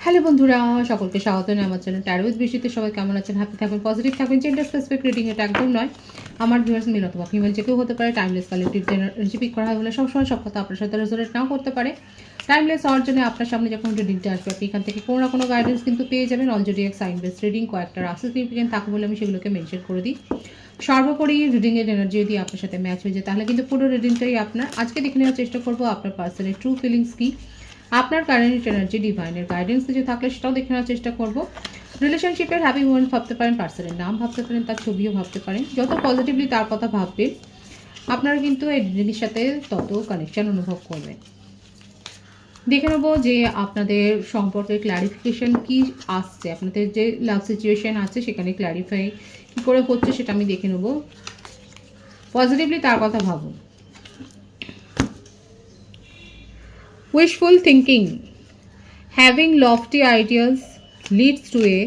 Hello বন্ধুরা, সকলকে স্বাগত জানাই আমার চ্যানেল ট্যারো উইথ বৃষ্টিতে। সবাই কেমন আছেন? হ্যাপি থাকবেন, পজিটিভ থাকবেন। জেন্ডার স্পেসিফিক রিডিং এটা একদম নয়। আমার ভিউয়ার্স মেল অথবা ফিমেল যে কেউ হতে পারে। টাইমলেস কালেক্টিভ এনার্জি পিক করা হয় বলে সবসময় সব কথা আপনার সাথে রেজোনেট নাও করতে পারে। টাইমলেস হওয়ার জন্য আপনার সামনে যখন রিডিংটা আসবে আপনি এখান থেকে কোনো না কোনো গাইডেন্স কিন্তু পেয়ে যাবেন। অলরেডি এক সাইন বেস রিডিং কয়েকটা রাশি সিগনিফিকেন্ট থাকে বলে আমি সেগুলোকে মেনশন করে দিই। সর্বোপরি রিডিংয়ের এনার্জি যদি আপনার সাথে ম্যাচ হয়ে যায় তাহলে কিন্তু পুরো রিডিংটাই আপনার। আজকে দেখে নেওয়ার চেষ্টা করবো আপনার পার্সনের ট্রু ফিলিংস কী, আপনার কারেন্ট এনার্জি, ডিভাইনের গাইডেন্স কিছু থাকলে সেটাও দেখে নেওয়ার চেষ্টা করব। রিলেশনশিপের হ্যাপি মোমেন্ট ভাবতে পারেন, পার্সনের নাম ভাবতে পারেন, তার ছবিও ভাবতে পারেন। যত পজিটিভলি তার কথা ভাববেন আপনারা কিন্তু এই রিডিংয়ের সাথে তত কানেকশান অনুভব করবেন। দেখে নেবো যে আপনাদের সম্পর্কে ক্ল্যারিফিকেশন কি আসছে, আপনাদের যে লাভ সিচুয়েশন আছে সেখানে ক্ল্যারিফাই কী করে হচ্ছে সেটা আমি দেখে নেবো। পজিটিভলি তার কথা ভাবুন। Wishful thinking, having lofty ideas leads to a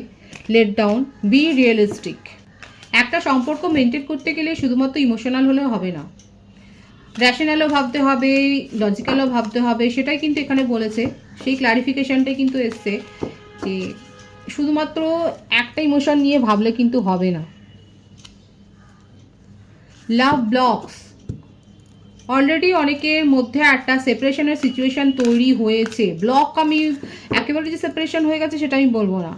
letdown. Be realistic. একটা সম্পর্ক মেনটেন করতে গেলে শুধুমাত্র ইমোশনাল হলেও হবে না, র্যাশনালও ভাবতে হবে, লজিক্যালও ভাবতে হবে। সেটাই কিন্তু এখানে বলেছে, সেই ক্লারিফিকেশনটাই কিন্তু এসছে যে শুধুমাত্র একটা ইমোশন নিয়ে ভাবলে কিন্তু হবে না। লাভ ব্লকস, অলরেডি অনেকের মধ্যে একটা সেপারেশনের সিচুয়েশান তৈরি হয়েছে। ব্লক আমি একেবারে যে সেপারেশন হয়ে গেছে সেটা আমি বলবো না।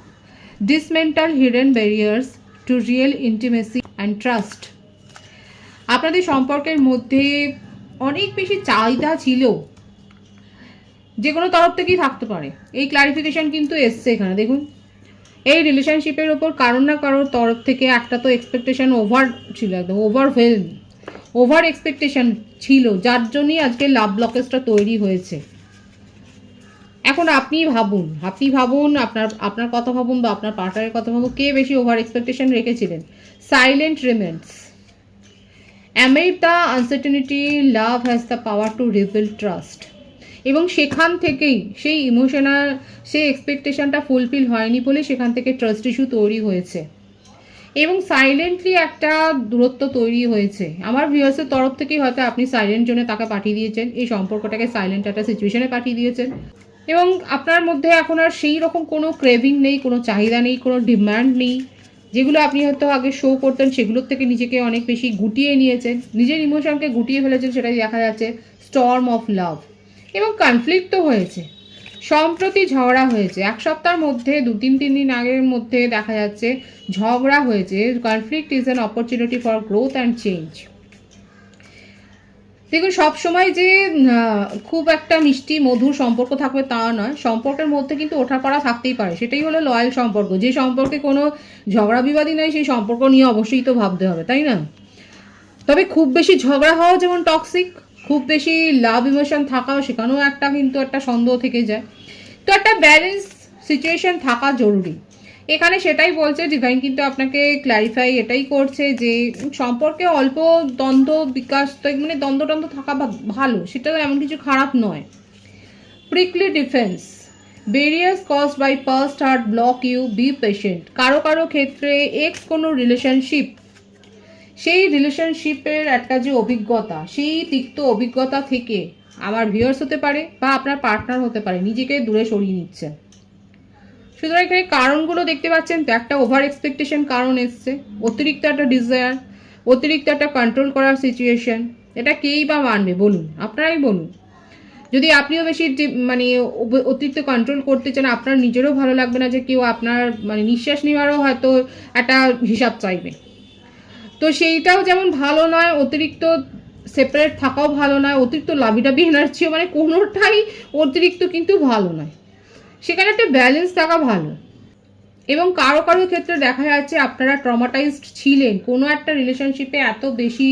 Dismantle hidden barriers two real intimacy and trust, আপনাদের সম্পর্কের মধ্যে অনেক বেশি চাহিদা ছিল, যে কোনো তরফ থেকেই থাকতে পারে। এই ক্লারিফিকেশন কিন্তু এসছে এখানে দেখুন। এই রিলেশনশিপের ওপর কারোর না কারোর তরফ থেকে একটা তো এক্সপেকটেশন ওভার ছিল, একদম ওভার এক্সপেকটেশন ছিল, যার জন্যই আজকে লাভ ব্লকেজটা তৈরি হয়েছে। এখন আপনি ভাবুন আপনার কথা ভাবুন বা আপনার পার্টনারের কথা ভাবুন, কে বেশি ওভার এক্সপেকটেশন রেখেছিলেন। Silent remains, amid the uncertainty love has the power to rebuild trust. এবং সেখান থেকেই সেই ইমোশনাল সেই এক্সপেকটেশনটা ফুলফিল হয়নি বলে সেখান থেকে ট্রাস্ট ইস্যু তৈরি হয়েছে এবং সাইলেন্টলি একটা দূরত্ব তৈরি হয়েছে। আমার ভিউয়ার্সের তরফ থেকেই হয়তো আপনি সাইলেন্ট জোনে তাকে পাঠিয়ে দিয়েছেন, এই সম্পর্কটাকে সাইলেন্ট একটা সিচুয়েশনে পাঠিয়ে দিয়েছেন এবং আপনার মধ্যে এখন আর সেই রকম কোনো ক্রেভিং নেই, কোনো চাহিদা নেই, কোনো ডিমান্ড নেই। যেগুলো আপনি হয়তো আগে শো করতেন সেগুলোর থেকে নিজেকে অনেক বেশি গুটিয়ে নিয়েছেন, নিজের ইমোশনকে গুটিয়ে ফেলেছেন, সেটাই দেখা যাচ্ছে। স্টর্ম অফ লাভ এবং কনফ্লিক্ট তো হয়েছে, সম্প্রতি ঝগড়া হয়েছে। এক সপ্তাহের মধ্যে 2-3 দিন আগের মধ্যে দেখা যাচ্ছে ঝগড়া হয়েছে। Conflict is an opportunity for growth and change. দেখুন, সবসময় যে খুব একটা মিষ্টি মধুর সম্পর্ক থাকবে তা নয়, সম্পর্কের মধ্যে কিন্তু ওঠাপড়া থাকতেই পারে। সেটাই হলো লয়াল সম্পর্ক। যে সম্পর্কে কোনো ঝগড়া বিবাদী নেই সেই সম্পর্ক নিয়ে অবশ্যই তো ভাবতে হবে, তাই না? তবে খুব বেশি ঝগড়া হওয়া যেমন টক্সিক, খুব বেশি লাভ ইমোশন থাকাও সেখানেও একটা কিন্তু একটা সন্দেহ থেকে যায়। তো একটা ব্যালেন্স সিচুয়েশন থাকা জরুরি এখানে, সেটাই বলছে ডিভাইন। কিন্তু আপনাকে ক্ল্যারিফাই এটাই করছে যে সম্পর্কে অল্প দ্বন্দ্ব বিকাশ, তো মানে দ্বন্দ্ব থাকা ভালো, সেটা এমন কিছু খারাপ নয়। Prickly defence, barriers caused by past hurt block you, be patient. কারো ক্ষেত্রে এক্স কোনো রিলেশনশিপ, সেই রিলেশনশিপের একটা যে অভিজ্ঞতা, সেই তিক্ত অভিজ্ঞতা থেকে আমার ভিউয়ার্স হতে পারে বা আপনার পার্টনার হতে পারে, নিজেকে দূরে সরিয়ে নিচ্ছে। সুতরাং এখানে কারণগুলো দেখতে পাচ্ছেন তো, একটা ওভার এক্সপেকটেশন কারণ এসছে, অতিরিক্ত একটা ডিজায়ার, অতিরিক্ত একটা কন্ট্রোল করার সিচুয়েশন। এটা কেই বা মানবে বলুন, আপনারাই বলুন। যদি আপনিও বেশি মানে অতিরিক্ত কন্ট্রোল করতে চান, আপনার নিজেরও ভালো লাগবে না যে কেউ আপনার মানে নিঃশ্বাস নেওয়ারও হয়তো একটা হিসাব চাইবে। তো সেইটাও যেমন ভালো নয়, অতিরিক্ত সেপারেট থাকাও ভালো নয়, অতিরিক্ত লাভিডাবি এনার্জিও মানে কোনোটাই অতিরিক্ত কিন্তু ভালো নয়। সেখানে একটা ব্যালেন্স থাকা ভালো। এবং কারো ক্ষেত্রে দেখা যাচ্ছে আপনারা ট্রমাটাইজড ছিলেন, কোনো একটা রিলেশনশিপে এত বেশি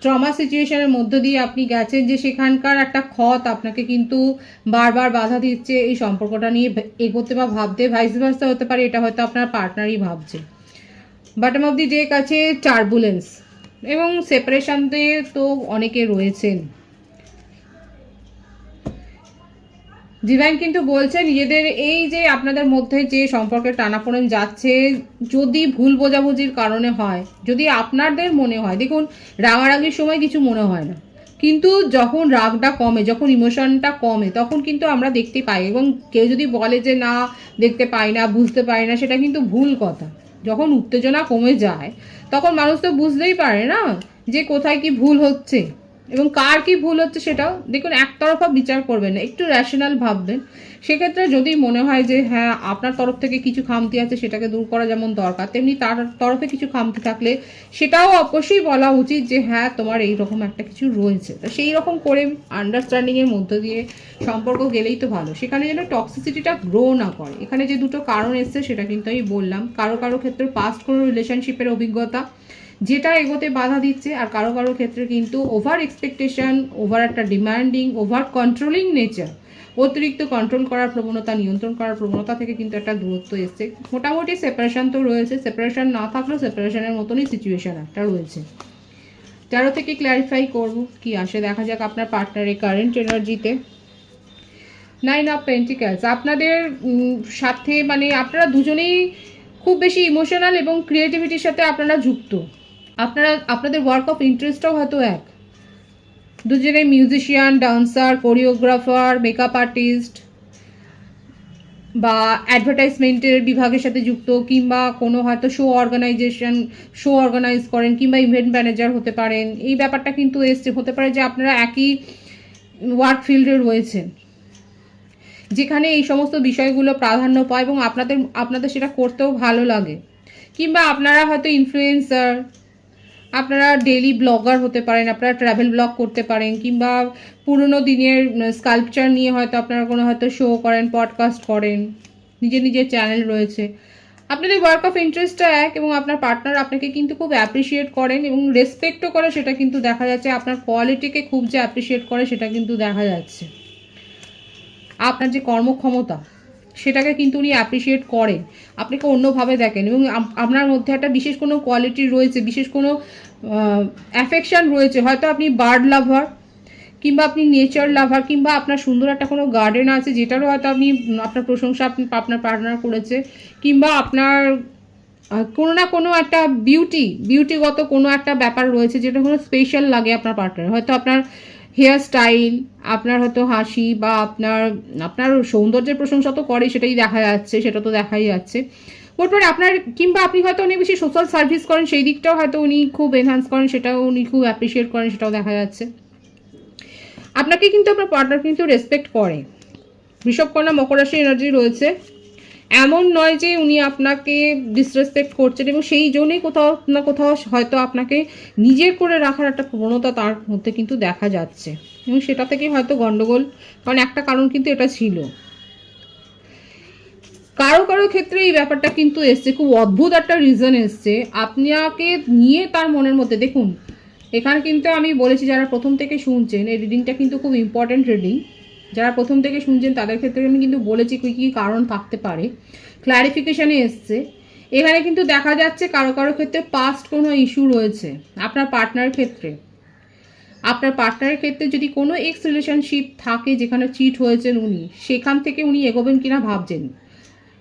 ট্রমা সিচুয়েশনের মধ্য দিয়ে আপনি গেছেন যে সেখানকার একটা ক্ষত আপনাকে কিন্তু বারবার বাধা দিচ্ছে এই সম্পর্কটা নিয়ে এগোতে বা ভাবতে। ভাইস ভার্সা হতে পারে, এটা হয়তো আপনার পার্টনারই ভাবছে। বটম অফ দি ডেক আছে টার্বুলেন্স এবং সেপারেশনতে তো অনেকে রয়েছেন। ডিভাইন কিন্তু বলছে নিজেদের এই যে আপনাদের মধ্যে যে সম্পর্কের টানাপোড়েন যাচ্ছে, যদি ভুল বোঝাবুঝির কারণে হয়, যদি আপনাদের মনে হয়, দেখুন রাগারাগির সময় কিছু মনে হয় না, কিন্তু যখন রাগটা কমে, যখন ইমোশনটা কমে, তখন কিন্তু আমরা দেখতে পাই। এবং কেউ যদি বলে যে না দেখতে পাই না, বুঝতে পারি না, সেটা কিন্তু ভুল কথা। যখন উত্তেজনা কমে যায় তখন মানুষ তো বুঝতেই পারে না যে কোথায় কি ভুল হচ্ছে এবং কার কি ভুল হচ্ছে। সেটাও দেখুন, একতরফা বিচার করবেন না, একটু র্যাশনাল ভাববেন। সেক্ষেত্রে যদি মনে হয় যে হ্যাঁ আপনার তরফ থেকে কিছু খামতি আছে, সেটাকে দূর করা যেমন দরকার, তেমনি তার তরফে কিছু খামতি থাকলে সেটাও অবশ্যই বলা উচিত যে হ্যাঁ তোমার এই রকম একটা কিছু রয়েছে। তো সেই রকম করে আন্ডারস্ট্যান্ডিংয়ের মধ্য দিয়ে সম্পর্ক গেলেই তো ভালো, সেখানে যেন টক্সিসিটিটা গ্রো না করে। এখানে যে দুটো কারণ এসছে সেটা কিন্তু আমি বললাম। কারো কারো ক্ষেত্রে পাস্ট কোনো রিলেশনশিপের অভিজ্ঞতা যেটা এগোতে বাধা দিচ্ছে, আর কারো কারো ক্ষেত্রে কিন্তু ওভার এক্সপেকটেশন, ওভার একটা ডিমান্ডিং, ওভার কন্ট্রোলিং নেচার, অতিরিক্ত কন্ট্রোল করার প্রবণতা, নিয়ন্ত্রণ করার প্রবণতা থেকে কিন্তু একটা দূরত্ব এসছে। মোটামুটি সেপারেশন তো রয়েছে, সেপারেশন না থাকলেও সেপারেশনের মতনই সিচুয়েশন একটা রয়েছে। 13 থেকে ক্ল্যারিফাই করব কি আসে, দেখা যাক আপনার পার্টনারের কারেন্ট এনার্জিতে। 9 অফ পেন্টিকেলস, আপনাদের সাথে মানে আপনারা দুজনেই খুব বেশি ইমোশনাল এবং ক্রিয়েটিভিটির সাথে আপনারা যুক্ত। আপনাদের ওয়ার্ক অফ ইন্টারেস্টটাও হয়তো এক। দুজনে musician, dancer, choreographer, makeup artist বা অ্যাডভার্টাইজমেন্টের বিভাগের সাথে যুক্ত, কিংবা কোনো হয়তো শো অর্গানাইজ করেন, কিংবা ইভেন্ট ম্যানেজার হতে পারেন। এই ব্যাপারটা কিন্তু এসছে। হতে পারে যে আপনারা একই ওয়ার্ক ফিল্ডে রয়েছেন, যেখানে এই সমস্ত বিষয়গুলো প্রাধান্য পায় এবং আপনাদের সেটা করতেও ভালো লাগে। কিংবা আপনারা হয়তো ইনফ্লুয়েন্সার, আপনারা ডেইলি ব্লগার হতে পারেন, আপনারা ট্রাভেল ব্লগ করতে পারেন, কিংবা পুরনো দিনের স্কাল্পচার নিয়ে হয়তো আপনারা কোনো হয়তো শো করেন, পডকাস্ট করেন, নিজের চ্যানেল রয়েছে। আপনাদের ওয়ার্ক অফ ইন্টারেস্টটা এক এবং আপনার পার্টনার আপনাকে কিন্তু খুব অ্যাপ্রিসিয়েট করেন এবং রেসপেক্টও করে, সেটা কিন্তু দেখা যাচ্ছে। আপনার কোয়ালিটিকে খুব যে অ্যাপ্রিসিয়েট করে সেটা কিন্তু দেখা যাচ্ছে। আপনার যে কর্মক্ষমতা সেটাকে কিন্তু উনি অ্যাপ্রিসিয়েট করেন, আপনাকে অন্যভাবে দেখেন এবং আপনার মধ্যে একটা বিশেষ কোনো কোয়ালিটি রয়েছে, বিশেষ কোনো অ্যাফেকশান রয়েছে। হয়তো আপনি বার্ড লাভার, কিংবা আপনি নেচার লাভার, কিংবা আপনার সুন্দর একটা কোনো গার্ডেন আছে যেটারও হয়তো আপনার প্রশংসা আপনার পার্টনার করেছে, কিংবা আপনার কোনো না কোনো একটা বিউটিগত কোনো একটা ব্যাপার রয়েছে যেটা কোনো স্পেশাল লাগে আপনার পার্টনার। হয়তো আপনার হেয়ার স্টাইল, আপনার হয়তো হাসি, বা আপনার সৌন্দর্যের প্রশংসা তো করে, সেটাই দেখা যাচ্ছে, সেটা তো দেখাই যাচ্ছে। তারপরে আপনার, কিংবা আপনি হয়তো অনেক বেশি সোশ্যাল সার্ভিস করেন, সেই দিকটাও হয়তো উনি খুব এনহান্স করেন, সেটাও উনি খুব অ্যাপ্রিসিয়েট করেন, সেটাও দেখা যাচ্ছে। আপনাকে কিন্তু আপনার পার্টনার কিন্তু রেসপেক্ট করে। বৃষভ, কন্যা, মকর রাশি এনার্জি রয়েছে। এমন নয় যে উনি আপনাকে ডিসরেসপেক্ট করছেন, এবং সেই জন্যই কোথাও না কোথাও হয়তো আপনাকে নিজের করে রাখার একটা প্রবণতা তার মধ্যে কিন্তু দেখা যাচ্ছে, এবং সেটা থেকে হয়তো গন্ডগোল, কারণ একটা কারণ কিন্তু এটা ছিল। কারো কারো ক্ষেত্রে এই ব্যাপারটা কিন্তু এসছে, খুব অদ্ভুত একটা রিজন এসছে আপনাকে নিয়ে তার মনের মধ্যে। দেখুন, এখানে কিন্তু আমি বলেছি যারা প্রথম থেকে শুনছেন, এই রিডিংটা কিন্তু খুব ইম্পর্ট্যান্ট রিডিং। যারা প্রথম থেকে শুনছেন তাদের ক্ষেত্রে আমি কিন্তু বলেছি কী কী কারণ থাকতে পারে, ক্ল্যারিফিকেশানে এসছে। এখানে কিন্তু দেখা যাচ্ছে কারো কারো ক্ষেত্রে পাস্ট কোনো ইস্যু রয়েছে আপনার পার্টনারের ক্ষেত্রে। আপনার পার্টনারের ক্ষেত্রে যদি কোনো এক্স রিলেশনশিপ থাকে যেখানে চিট হয়েছেন উনি, সেখান থেকে উনি এগোবেন কিনা ভাবছেন,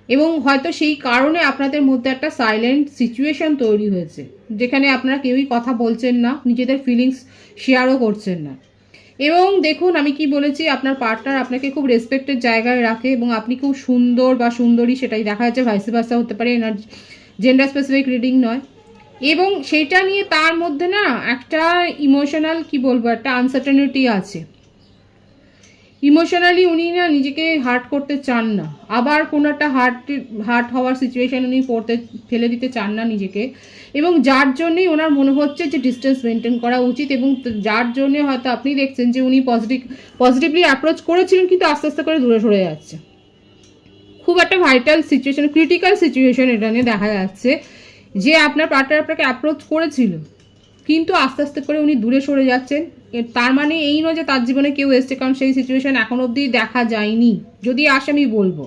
এবং হয়তো সেই কারণে আপনাদের মধ্যে একটা সাইলেন্ট সিচুয়েশন তৈরি হয়েছে, যেখানে আপনারা কেউই কথা বলছেন না, নিজেদের ফিলিংস শেয়ারও করছেন না। এবং দেখুন, আমি কি বলেছি, আপনার পার্টনার আপনাকে খুব রেসপেক্টের জায়গায় রাখে এবং আপনি খুব সুন্দর বা সুন্দরী, সেটাই দেখা যাচ্ছে। ভাইস ভার্সা হতে পারে, জেন্ডার স্পেসিফিক রিডিং নয়। এবং সেটা নিয়ে তার মধ্যে না একটা ইমোশনাল, কি বলবো, একটা আনসার্টেনিটি আছে। ইমোশনালি উনি না নিজেকে হার্ট করতে চান না, আবার কোনো একটা হার্ট হওয়ার সিচুয়েশন উনি ফেলে দিতে চান না নিজেকে, এবং যার জন্যই ওনার মনে হচ্ছে যে ডিস্টেন্স মেনটেন করা উচিত, এবং যার জন্যে হয়তো আপনি দেখছেন যে উনি পজিটিভলি অ্যাপ্রোচ করেছিলেন, কিন্তু আস্তে আস্তে করে দূরে সরে যাচ্ছে। খুব একটা ভাইটাল সিচুয়েশন, ক্রিটিক্যাল সিচুয়েশন এটা নিয়ে দেখা যাচ্ছে, যে আপনার পার্টনার আপনাকে অ্যাপ্রোচ করেছিল, কিন্তু আস্তে আস্তে করে উনি দূরে সরে যাচ্ছেন। তার মানে এই নয় যে তার জীবনে কেউ এসছে, কারণ সেই সিচুয়েশন এখন অবধি দেখা যায়নি। যদি আসে আমি বলবো,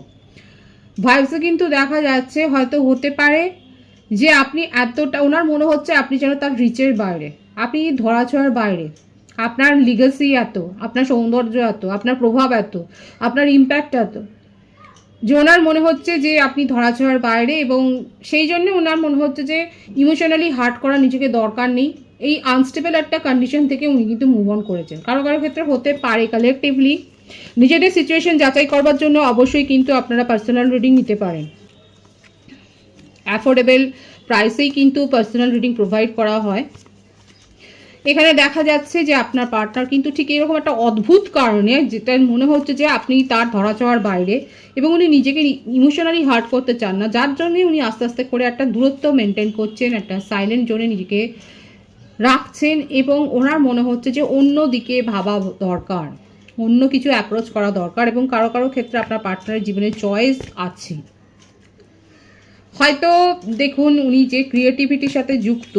ভাইবসে কিন্তু দেখা যাচ্ছে হয়তো হতে পারে যে আপনি এতটা, ওনার মনে হচ্ছে আপনি যেন তার রিচের বাইরে, আপনি ধরাছোঁয়ার বাইরে, আপনার লিগাসি এত, আপনার সৌন্দর্য এত, আপনার প্রভাব এত, আপনার ইম্প্যাক্ট এত, যে ওনার মনে হচ্ছে যে আপনি ধরাছোঁয়ার বাইরে, এবং সেই জন্য ওনার মনে হচ্ছে যে ইমোশনালি হার্ট করা নিজেকে দরকার নেই। এই আনস্টেবল একটা কন্ডিশন থেকে উনি কিন্তু মুভ অন করেছেন। কারো কারো ক্ষেত্রে হতে পারে কালেকটিভলি নিজেদের সিচুয়েশন যাচাই করবার জন্য অবশ্যই কিন্তু আপনারা পার্সোনাল রিডিং নিতে পারেন। অ্যাফোর্ডেবল প্রাইসেই কিন্তু পার্সোনাল রিডিং প্রোভাইড করা হয়। এখানে দেখা যাচ্ছে যে আপনার পার্টনার কিন্তু ঠিক এরকম একটা অদ্ভুত কারণে, যেটা মনে হচ্ছে যে আপনি তার ধরাছোঁয়ার বাইরে এবং উনি নিজেকে ইমোশনালি হার্ট করতে চান না, যার জন্যই উনি আস্তে আস্তে করে একটা দূরত্ব মেনটেন করছেন, একটা সাইলেন্ট জোনে নিজেকে রাখছেন এবং ওনার মনে হচ্ছে যে অন্য দিকে ভাবা দরকার, অন্য কিছু অ্যাপ্রোচ করা দরকার। এবং কারো কারো ক্ষেত্রে আপনার পার্টনারের জীবনে চয়েস আছে। হয়তো দেখুন উনি যে ক্রিয়েটিভিটির সাথে যুক্ত,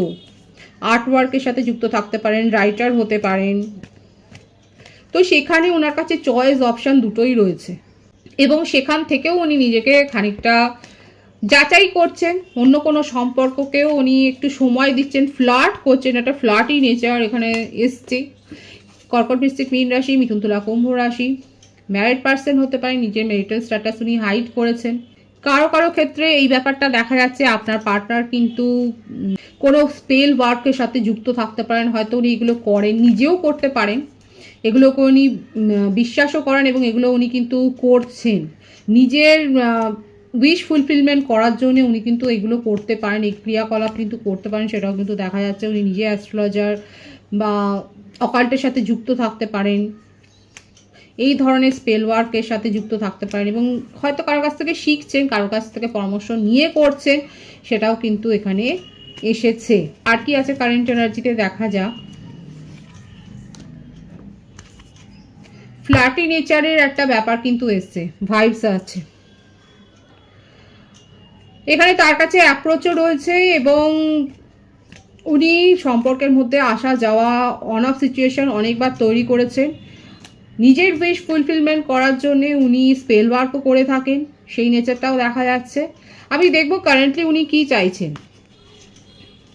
আর্ট ওয়ার্কের সাথে যুক্ত থাকতে পারেন, রাইটার হতে পারেন, তো সেখানে ওনার কাছে চয়েস অপশান দুটোই রয়েছে এবং সেখান থেকেও উনি নিজেকে খানিকটা যাচাই করছেন। অন্য কোনো সম্পর্ককেও উনি একটু সময় দিচ্ছেন, ফ্লার্ট করছেন, একটা ফ্লার্টই নেচার এখানে এসছে। কর্কট, বৃশ্চিক, মীন রাশি, মিথুন, তুলা, কুম্ভ রাশি। ম্যারিড পার্সন হতে পারে, নিজের ম্যারিটাল স্ট্যাটাস উনি হাইড করেছেন। কারো কারো ক্ষেত্রে এই ব্যাপারটা দেখা যাচ্ছে আপনার পার্টনার কিন্তু কোনো স্পেল ওয়ার্কের সাথে যুক্ত থাকতে পারেন, হয়তো উনি এগুলো করেন, নিজেও করতে পারেন, এগুলোকে উনি বিশ্বাসও করেন এবং এগুলো উনি কিন্তু করছেন নিজের উইশ ফুলফিলমেন্ট করার জন্য। উনি কিন্তু এগুলো করতে পারেন, এই ক্রিয়াকলাপ কিন্তু করতে পারেন, সেটাও কিন্তু দেখা যাচ্ছে। উনি নিজে অ্যাস্ট্রোলজার বা অকাল্টের সাথে যুক্ত থাকতে পারেন, এই ধরনের স্পেল ওয়ার্কের সাথে যুক্ত থাকতে পারেন এবং হয়তো কারো কাছ থেকে শিখছেন, কারো কাছ থেকে পরামর্শ নিয়ে করছেন, সেটাও কিন্তু এখানে এসেছে। আর কি আছে কারেন্ট এনার্জিতে দেখা যাক। ফ্ল্যাটি নেচারের একটা ব্যাপার কিন্তু এসছে, ভাইবস আছে এখানে, তার কাছে অ্যাপ্রোচও রয়েছে এবং উনি সম্পর্কের মধ্যে আসা যাওয়া অন অফ সিচুয়েশন অনেকবার তৈরি করেছেন। নিজের উইশ ফুলফিলমেন্ট করার জন্য উনি স্পেল ওয়ার্কও করে থাকেন, সেই নেচারটাও দেখা যাচ্ছে। আমি দেখব কারেন্টলি উনি কি চাইছেন।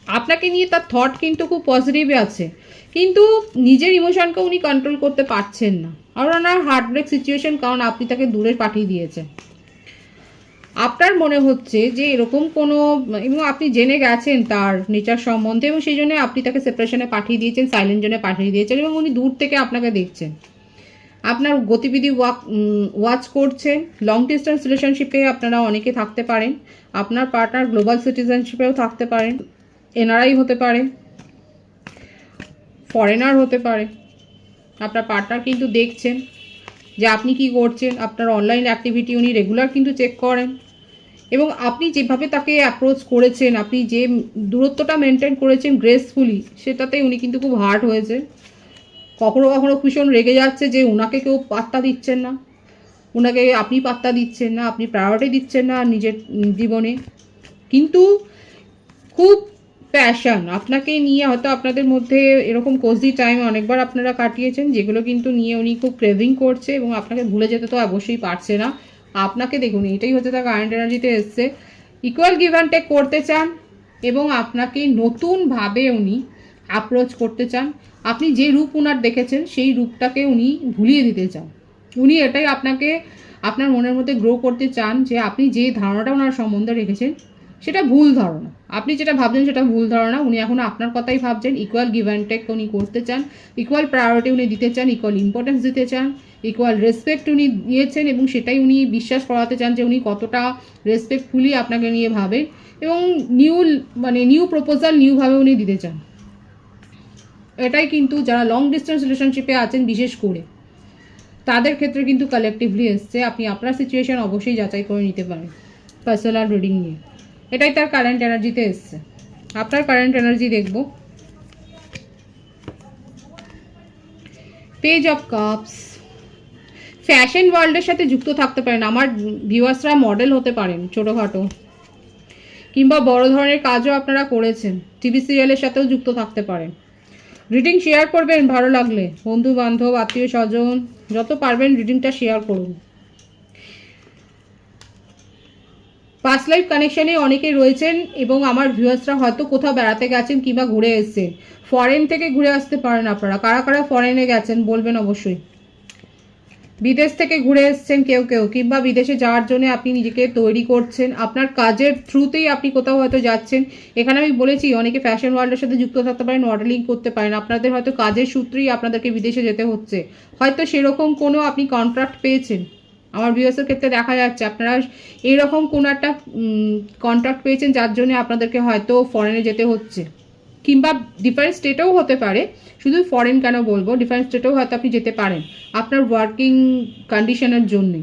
আপনাকে নিয়ে তার থট কিন্তু খুব পজিটিভ আছে, কিন্তু নিজের ইমোশনকে উনি কন্ট্রোল করতে পারছেন না। আর ওনার হার্ট ব্রেক সিচুয়েশন, কারণ আপনি তাকে দূরে পাঠিয়ে দিয়েছেন। আপনার মনে হচ্ছে যে এরকম কোনো, এবং আপনি জেনে গেছেন তার নেচার সম্বন্ধে এবং সেই জন্য আপনি তাকে সেপারেশনে পাঠিয়ে দিয়েছেন, সাইলেন্ট জোনে পাঠিয়ে দিয়েছেন এবং উনি দূর থেকে আপনাকে দেখছেন, আপনার গতিবিধি ওয়াচ করছেন। লং ডিস্টেন্স রিলেশনশিপে আপনারা অনেকে থাকতে পারেন, আপনার পার্টনার গ্লোবাল সিটিজেনশিপেও থাকতে পারেন, এনআরআই হতে পারে, ফরেনার হতে পারে। আপনার পার্টনার কিন্তু দেখছেন যে আপনি কি করছেন, আপনার অনলাইন অ্যাক্টিভিটি উনি রেগুলার কিন্তু চেক করেন এবং আপনি যেভাবে তাকে অ্যাপ্রোচ করেছেন, আপনি যে দূরত্বটা মেনটেন করেছেন গ্রেসফুলি, সেটাতে উনি কিন্তু খুব হার্ট হয়েছে। কখনো কখনো ভীষণ রেগে যাচ্ছে যে ওনাকে কেউ পাত্তা দিচ্ছেন না, ওনাকে আপনি পাত্তা দিচ্ছেন না, আপনি প্রায়োরিটি দিচ্ছেন না নিজের জীবনে। কিন্তু খুব প্যাশন আপনাকে নিয়ে, হয়তো আপনাদের মধ্যে এরকম কোজি টাইম অনেকবার আপনারা কাটিয়েছেন, যেগুলো কিন্তু নিয়ে উনি খুব ক্রেভিং করছে এবং আপনাকে ভুলে যেতে তো অবশ্যই পারছে না। আপনাকে দেখুন, এটাই হচ্ছে তার কারেন্ট এনার্জিতে এসছে। ইকুয়াল গিভ অ্যান্ড টেক করতে চান এবং আপনাকে নতুনভাবে উনি অ্যাপ্রোচ করতে চান। আপনি যে রূপ ওনার দেখেছেন সেই রূপটাকে উনি ভুলিয়ে দিতে চান। উনি এটাই আপনাকে আপনার মনের মধ্যে গ্রো করতে চান যে আপনি যে ধারণাটা ওনার সম্বন্ধে রেখেছেন সেটা ভুল ধারণা, আপনি যেটা ভাবছেন সেটা ভুল ধারণা। উনি এখন আপনার কথাই ভাবছেন। ইকুয়াল গিভ অ্যান্ড টেক উনি করতে চান, ইকুয়াল প্রায়োরিটি উনি দিতে চান, ইকুয়াল ইম্পর্টেন্স দিতে চান, ইকুয়াল রেসপেক্ট উনি দিয়েছেন এবং সেটাই উনি বিশ্বাস করাতে চান যে উনি কতটা রেসপেক্টফুলি আপনাকে নিয়ে ভাবেন এবং নিউ প্রপোজাল নিউভাবে উনি দিতে চান। এটাই কিন্তু যারা লং ডিস্টেন্স রিলেশনশিপে আছেন বিশেষ করে তাদের ক্ষেত্রে কিন্তু কালেকটিভলি এসছে। আপনি আপনার সিচুয়েশন অবশ্যই যাচাই করে নিতে পারেন পার্সোনাল রিডিং নিয়ে। এটাই তার কারেন্ট এনার্জিতে এসছে। আপনার কারেন্ট এনার্জি দেখব। পেজ অফ কাপস, ফ্যাশন ওয়ার্ল্ডের সাথে যুক্ত থাকতে পারেন। আমার ভিউয়ার্সরা মডেল হতে পারেন ছোটোখাটো, কিংবা বড় ধরনের কাজও আপনারা করেছেন, টিভি সিরিয়ালের সাথেও যুক্ত থাকতে পারেন। রিডিং শেয়ার করবেন ভালো লাগলে, বন্ধু বান্ধব আত্মীয় স্বজন যত পারবেন রিডিংটা শেয়ার করুন। পাস্ট লাইফ কানেকশানে অনেকে রয়েছেন এবং আমার ভিউয়ার্সরা হয়তো কোথাও বেড়াতে গেছেন কিংবা ঘুরে এসেছেন। ফরেন থেকে ঘুরে আসতে পারেন আপনারা। কারা কারা ফরেনে গেছেন বলবেন অবশ্যই। বিদেশ থেকে ঘুরে এসছেন কেউ কেউ, কিংবা বিদেশে যাওয়ার জন্য আপনি নিজেকে তৈরি করছেন, আপনার কাজের থ্রুতেই আপনি কোথাও হয়তো যাচ্ছেন। এখানে আমি বলেছি অনেকে ফ্যাশন ওয়ার্ল্ডের সাথে যুক্ত থাকতে পারেন, মডেলিং করতে পারেন, আপনাদের হয়তো কাজের সূত্রেই আপনাদেরকে বিদেশে যেতে হচ্ছে, হয়তো সেরকম কোনো আপনি কন্ট্রাক্ট পেয়েছেন। আমার ভিউয়ার্সের ক্ষেত্রে দেখা যাচ্ছে আপনারা এইরকম কোনো একটা কন্ট্রাক্ট পেয়েছেন যার জন্য আপনাদেরকে হয়তো ফরেনে যেতে হচ্ছে, কিংবা ডিফারেন্ট স্টেটেও হতে পারে, শুধু ফরেন কেন বলবো, ডিফারেন্ট স্টেটেও হয়তো আপনি যেতে পারেন আপনার ওয়ার্কিং কন্ডিশনের জন্যে,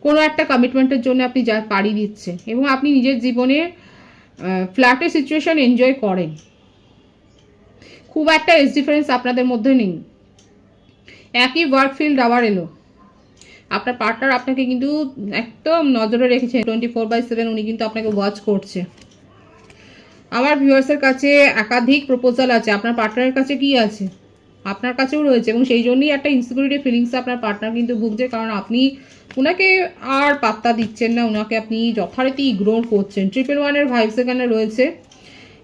কোনো একটা কমিটমেন্টের জন্য আপনি যা পাড়ি দিচ্ছেন, এবং আপনি নিজের জীবনে ফ্ল্যাটের সিচুয়েশন এনজয় করেন। খুব একটা এজ ডিফারেন্স আপনাদের মধ্যে নেই, একই ওয়ার্ক ফিল্ড আবার এলো। আপনার পার্টনার আপনাকে কিন্তু একদম নজরে রেখেছে 24/7, উনি কিন্তু আপনাকে ওয়াচ করছে। আমার ভিউয়ার্সের কাছে একাধিক প্রপোজাল আছে, আপনার পার্টনারের কাছে কি আছে, আপনার কাছেও রয়েছে, এবং সেই জন্যই একটা ইনসিকিউরিটি ফিলিংস আপনার পার্টনার কিন্তু ভুগছে, কারণ আপনি ওনাকে আর পাত্তা দিচ্ছেন না, ওনাকে আপনি যথারীতি ইগনোর করছেন। 111 ভাইবস এখানে রয়েছে।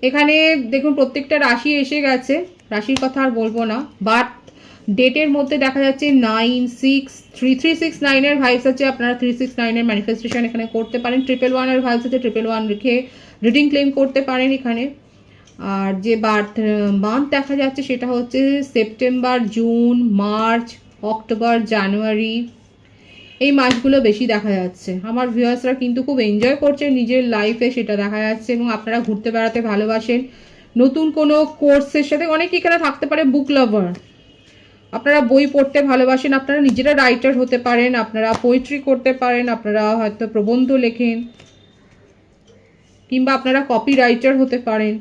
এখানে দেখুন প্রত্যেকটা রাশি এসে গেছে, রাশির কথা আর বলবো না, বাট ডেটের মধ্যে দেখা যাচ্ছে 96339 ভাইবস আছে, আপনারা 369 ম্যানিফেস্টেশন এখানে করতে পারেন। 111 ভাইবস আছে, 111 রেখে রিডিং ক্লেম করতে পারেন এখানে। আর যে বার্থ মান্থ দেখা যাচ্ছে সেটা হচ্ছে সেপ্টেম্বর, জুন, মার্চ, অক্টোবর, জানুয়ারি, এই মাসগুলো বেশি দেখা যাচ্ছে। আমার ভিউয়ার্সরা কিন্তু খুব এনজয় করছে নিজের লাইফে, সেটা দেখা যাচ্ছে, এবং আপনারা ঘুরতে বেড়াতে ভালোবাসেন। নতুন কোনো কোর্সের সাথে অনেকে এখানে থাকতে পারে বুক লাভার, আপনারা বই পড়তে ভালোবাসেন, আপনারা নিজেরা রাইটার হতে পারেন, আপনারা পোয়েট্রি করতে পারেন, আপনারা হয়তো প্রবন্ধ লেখেন, কিংবা আপনারা কপি রাইটার হতে পারেন,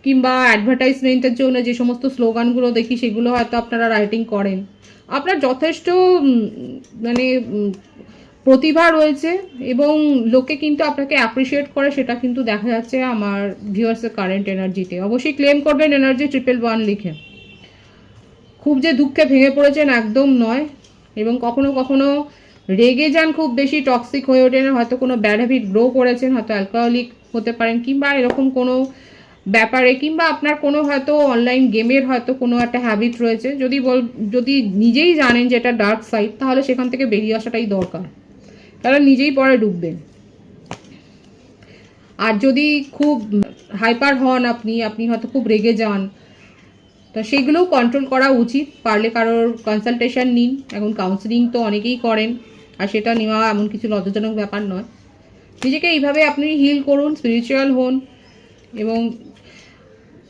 কিংবা অ্যাডভার্টাইজমেন্টের জন্য যে সমস্ত স্লোগানগুলো দেখি সেগুলো হয়তো আপনারা রাইটিং করেন। আপনার যথেষ্ট মানে প্রতিভা রয়েছে, এবং লোকে কিন্তু আপনাকে অ্যাপ্রিসিয়েট করে, সেটা কিন্তু দেখা যাচ্ছে আমার ভিউয়ার্সের কারেন্ট এনার্জিতে। অবশ্যই ক্লেম করবেন এনার্জি 111 লিখে। খুব যে দুঃখে ভেঙে পড়েছেন একদম নয়, এবং কখনো কখনো রেগে যান, খুব বেশি টক্সিক হয়ে ওঠেন, হয়তো কোনো ব্যাড হ্যাবিট গ্রো করেছেন, হয়তো অ্যালকোহলিক হতে পারেন, কিংবা এরকম কোনো ব্যাপারে, কিংবা আপনার কোনো হয়তো অনলাইন গেমের হয়তো কোনো একটা হ্যাবিট রয়েছে। যদি নিজেই জানেন যে এটা ডার্ক সাইড, তাহলে সেখান থেকে বেরিয়ে আসাটাই দরকার, তাহলে নিজেই পরে ডুববেন। আর যদি খুব হাইপার হন আপনি হয়তো খুব রেগে যান, তো সেগুলোও কন্ট্রোল করা উচিত। পারলে কারোর কনসালটেশন নিন, এখন কাউন্সিলিং তো অনেকেই করেন, আর সেটা নেওয়া এমন কিছু লজ্জাজনক ব্যাপার নয়। নিজেকে এইভাবে আপনি হিল করুন, স্পিরিচুয়াল হন, এবং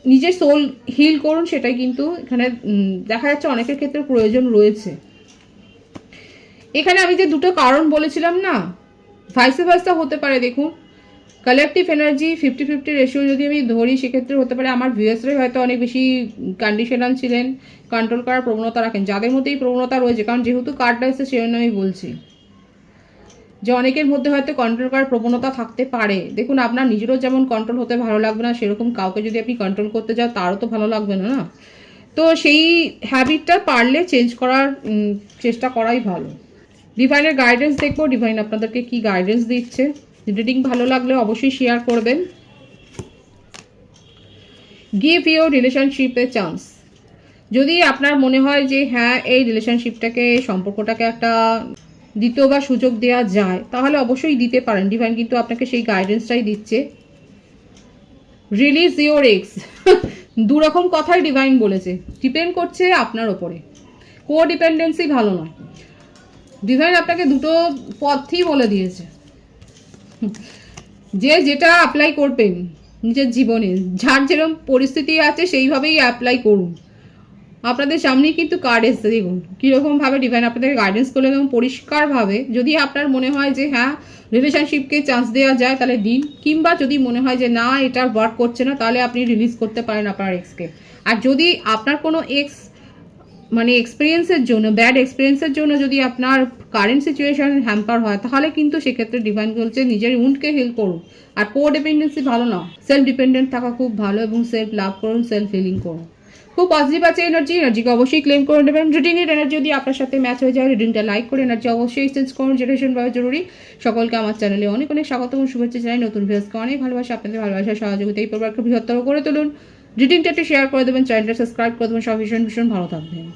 নিজের সোল হিল করুন, সেটাই কিন্তু এখানে দেখা যাচ্ছে অনেকের ক্ষেত্রে প্রয়োজন রয়েছে। এখানে আমি যে দুটো কারণ বলেছিলাম না, ভাইসে ভাইসা হতে পারে। দেখুন কালেকটিভ এনার্জি 50-50 রেশিও যদি আমি ধরি, সেক্ষেত্রে হতে পারে আমার ভিউয়ার্সরাই হয়তো অনেক বেশি কন্ডিশনাল ছিলেন, কন্ট্রোল করার প্রবণতা রাখেন, যাদের মধ্যে এই প্রবণতা রয়েছে, কারণ যেহেতু কার্ডটা এসেছে সেই জন্য আমি বলছি যে অনেকের মধ্যে হয়তো কন্ট্রোল করার প্রবণতা থাকতে পারে। দেখুন আপনার নিজেরও যেমন কন্ট্রোল হতে ভালো লাগবে না, সেরকম কাউকে যদি আপনি কন্ট্রোল করতে যাও তারও তো ভালো লাগবে না, না? তো সেই হ্যাবিটটা পারলে চেঞ্জ করার চেষ্টা করাই ভালো। ডিভাইনের গাইডেন্স দেখবো, ডিভাইন আপনাদেরকে কি গাইডেন্স দিচ্ছে। রিডিং ভালো লাগলে অবশ্যই শেয়ার করবেন। গিভ ইউর রিলেশনশিপে চান্স। যদি আপনার মনে হয় যে হ্যাঁ এই রিলেশনশিপটাকে, সম্পর্কটাকে একটা দ্বিতীয় বা সুযোগ দেওয়া যায়, তাহলে অবশ্যই দিতে পারেন। ডিভাইন কিন্তু আপনাকে সেই গাইডেন্সটাই দিচ্ছে। Release your x. দুরকম কথাই ডিভাইন বলেছে, ডিপেন্ড করছে আপনার ওপরে। কো ডিপেন্ডেন্সি ভালো নয়, ডিভাইন আপনাকে দুটো পথই বলে দিয়েছে, যে যেটা অ্যাপ্লাই করবেন নিজের জীবনে, যার যেরকম পরিস্থিতি আছে সেইভাবেই অ্যাপ্লাই করুন। আপনাদের সামনেই কিন্তু কার্ড এসছে, দেখুন কীরকমভাবে ডিভাইন আপনাদের গাইডেন্স করলেন, এবং পরিষ্কারভাবে যদি আপনার মনে হয় যে হ্যাঁ রিলেশনশিপকে চান্স দেওয়া যায় তাহলে দিন, কিংবা যদি মনে হয় যে না এটা ওয়ার্ক করছে না, তাহলে আপনি রিলিজ করতে পারেন আপনার এক্সকে। আর যদি আপনার কোনো এক্স মানে এক্সপিরিয়েন্সের জন্য, ব্যাড এক্সপিরিয়েন্সের জন্য যদি আপনার কারেন্ট সিচুয়েশন হ্যাম্পার হয়, তাহলে কিন্তু সেক্ষেত্রে ডিভাইন বলছে নিজের উন্ডকে হিল করুন। আর কো ডিপেন্ডেন্সি ভালো না, সেলফ ডিপেন্ডেন্ট থাকা খুব ভালো, এবং সেলফ লাভ করুন, সেলফ হিলিং করুন। খুব পজিটিভ আছে এনার্জিকে অবশ্যই ক্লেম করে নেবেন। রিডিংয়ের এনার্জি যদি আপনার সাথে ম্যাচ হয়ে যায়, রিডিংটা লাইক করে এনার্জি অবশ্যই এক্সচেঞ্জ করুন, যেটা ভীষণভাবে জরুরি। সকলকে আমার চ্যানেলে অনেক অনেক স্বাগত এবং শুভেচ্ছা জানাই। নতুন ভিউয়ার্সকে অনেক ভালোবাসা, আপনাদের ভালোবাসার সহযোগিতা এই পরিবারকে বৃহত্তর করে তুলুন। রিডিংটা একটু শেয়ার করে দেবেন, চ্যানেলটা সাবস্ক্রাইব করে দেবেন। সব ভীষণ ভীষণ ভালো থাকবেন।